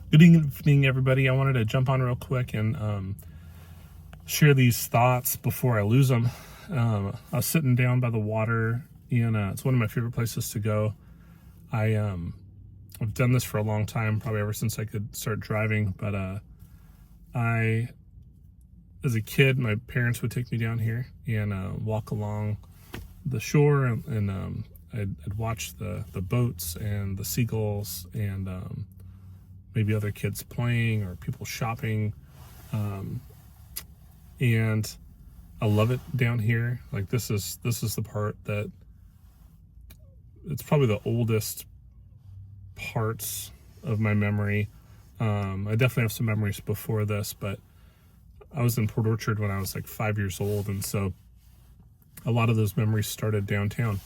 Good evening, everybody. I wanted to jump on real quick and share these thoughts before I lose them. I was sitting down by the water, and it's one of my favorite places to go. I've done this for a long time, probably ever since I could start driving. But as a kid, my parents would take me down here and walk along the shore, and I'd watch the boats and the seagulls and maybe other kids playing or people shopping. And I love it down here. Like this is the part that it's probably the oldest parts of my memory. I definitely have some memories before this, but I was in Port Orchard when I was like 5 years old, and so a lot of those memories started downtown.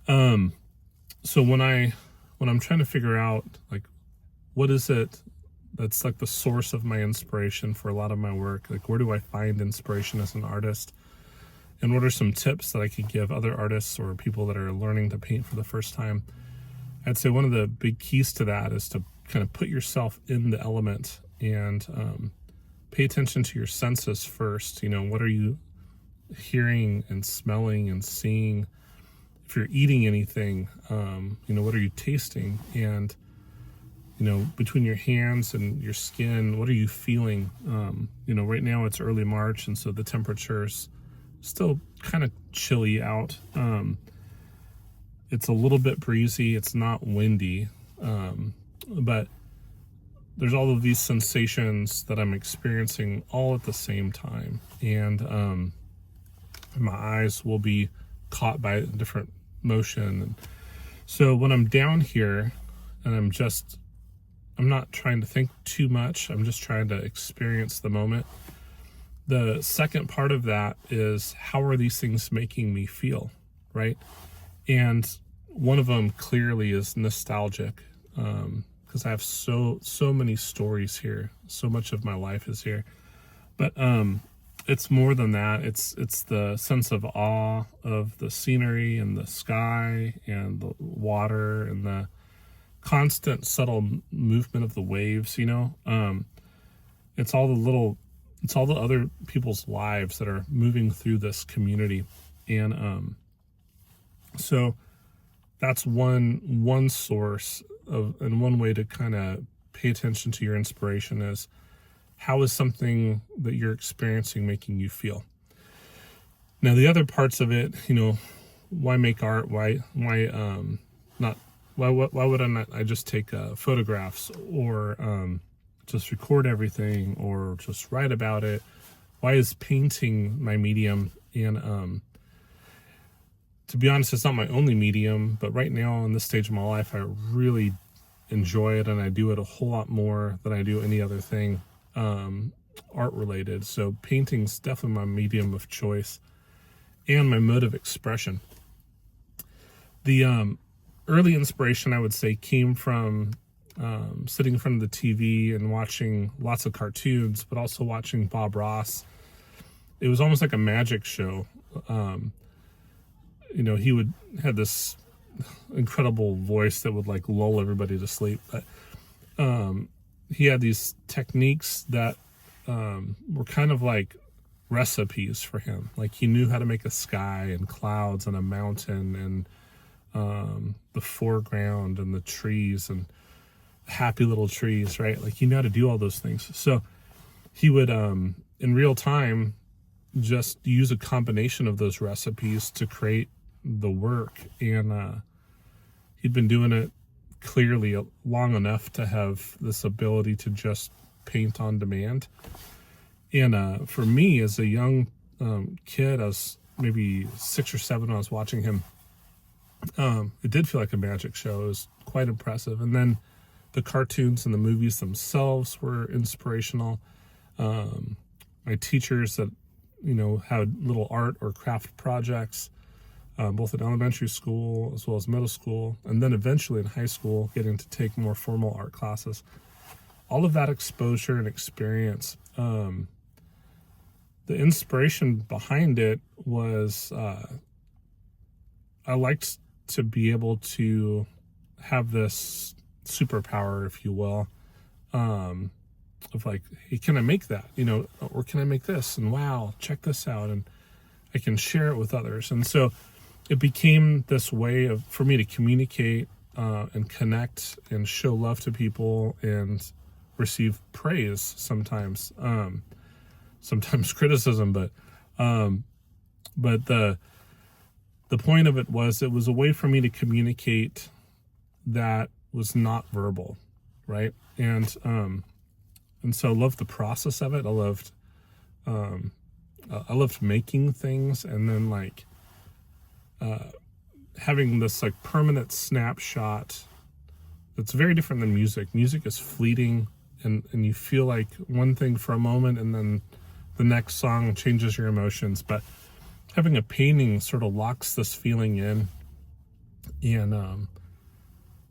So when I'm trying to figure out like what is it that's like the source of my inspiration for a lot of my work, like where do I find inspiration as an artist, and what are some tips that I could give other artists or people that are learning to paint for the first time, I'd say one of the big keys to that is to kind of put yourself in the element and pay attention to your senses first. What are you hearing and smelling and seeing? If you're eating anything, what are you tasting? And between your hands and your skin, what are you feeling? Right now it's early March, and so the temperature's still kind of chilly out. It's a little bit breezy. It's not windy, but there's all of these sensations that I'm experiencing all at the same time, and my eyes will be caught by different motion. And so when I'm down here and I'm not trying to think too much. I'm just trying to experience the moment. The second part of that is, how are these things making me feel, right? And one of them clearly is nostalgic, because I have so many stories here. So much of my life is here. But it's more than that. It's the sense of awe of the scenery and the sky and the water and the constant subtle movement of the waves. It's all the other people's lives that are moving through this community. And so that's one source of, and one way to kind of pay attention to your inspiration is, how is something that you're experiencing making you feel? Now the other parts of it, why make art? Why would I just take photographs or just record everything or just write about it? Why is painting my medium? And to be honest, it's not my only medium, but right now in this stage of my life, I really enjoy it, and I do it a whole lot more than I do any other thing art related. So painting's definitely my medium of choice and my mode of expression. The early inspiration, I would say, came from sitting in front of the TV and watching lots of cartoons, but also watching Bob Ross. It was almost like a magic show. He would have this incredible voice that would like lull everybody to sleep. But he had these techniques that were kind of like recipes for him. Like he knew how to make a sky and clouds and a mountain and the foreground and the trees and happy little trees, right? Like he knew how to do all those things. So he would, in real time, just use a combination of those recipes to create the work. And he'd been doing it clearly long enough to have this ability to just paint on demand. And for me, as a young kid, I was maybe 6 or 7 when I was watching him. It did feel like a magic show. It was quite impressive. And then the cartoons and the movies themselves were inspirational. My teachers that, had little art or craft projects, both in elementary school as well as middle school, and then eventually in high school, getting to take more formal art classes. All of that exposure and experience, the inspiration behind it was, I liked to be able to have this superpower, if you will, of like, hey, can I make that? Or can I make this? And wow, check this out. And I can share it with others. And so it became this way for me to communicate and connect and show love to people and receive praise sometimes, sometimes criticism, but the point of it was a way for me to communicate that was not verbal, right? And so I loved the process of it. I loved making things, and then like having this like permanent snapshot that's very different than music. Music is fleeting, and you feel like one thing for a moment, and then the next song changes your emotions. But having a painting sort of locks this feeling in, and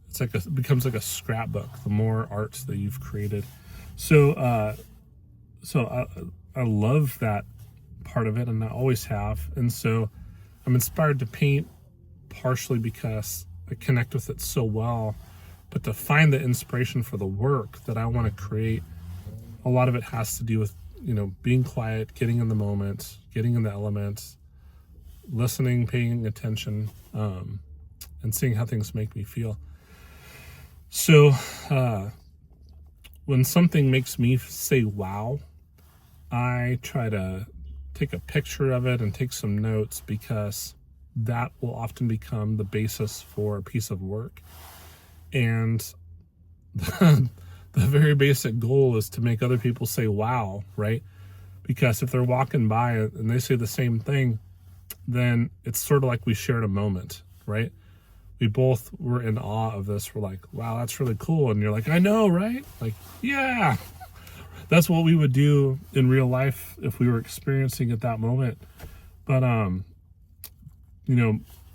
it's like it becomes like a scrapbook. The more art that you've created, so I love that part of it, and I always have. And so I'm inspired to paint partially because I connect with it so well, but to find the inspiration for the work that I want to create, a lot of it has to do with being quiet, getting in the moment, getting in the elements, listening, paying attention, and seeing how things make me feel. So when something makes me say wow, I try to take a picture of it and take some notes, because that will often become the basis for a piece of work. And the very basic goal is to make other people say wow, right? Because if they're walking by and they say the same thing, then it's sort of like we shared a moment, right? We both were in awe of this. We're like, wow, that's really cool. And you're like, I know, right? Like, yeah. That's what we would do in real life if we were experiencing at that moment. But,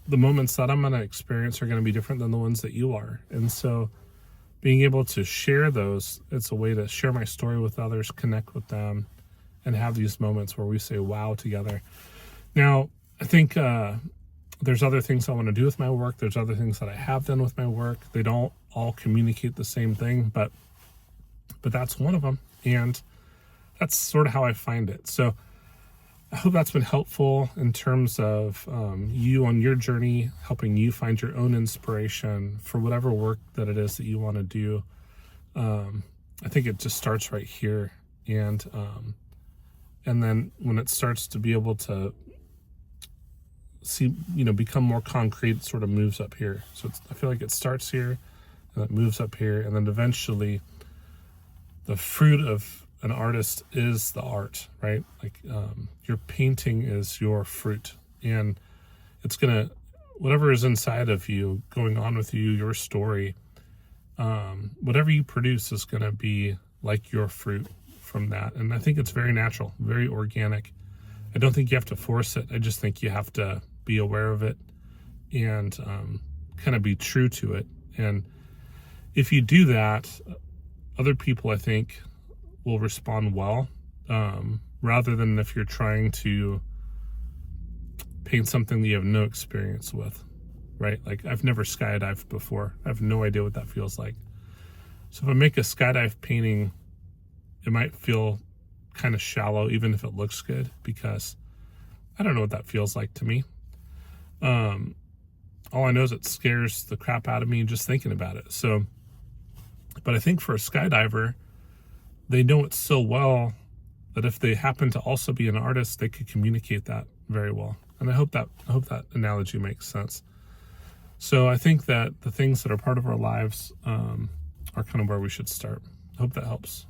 the moments that I'm going to experience are going to be different than the ones that you are. And so being able to share those, it's a way to share my story with others, connect with them, and have these moments where we say wow together. Now, I think there's other things I want to do with my work. There's other things that I have done with my work. They don't all communicate the same thing, but that's one of them. And that's sort of how I find it. So I hope that's been helpful in terms of you on your journey, helping you find your own inspiration for whatever work that it is that you want to do. I think it just starts right here. And then when it starts to be able to see, become more concrete, it sort of moves up here. So I feel like it starts here and it moves up here. And then eventually the fruit of an artist is the art, right? Like your painting is your fruit, and it's gonna, whatever is inside of you, going on with you, your story, whatever you produce is gonna be like your fruit from that. And I think it's very natural, very organic. I don't think you have to force it. I just think you have to be aware of it and kind of be true to it. And if you do that, other people, I think, will respond well, rather than if you're trying to paint something that you have no experience with, right? Like, I've never skydived before. I have no idea what that feels like. So if I make a skydive painting, it might feel kind of shallow, even if it looks good, because I don't know what that feels like to me. All I know is it scares the crap out of me just thinking about it. So, but I think for a skydiver, they know it so well that if they happen to also be an artist, they could communicate that very well. And I hope that analogy makes sense. So I think that the things that are part of our lives are kind of where we should start. I hope that helps.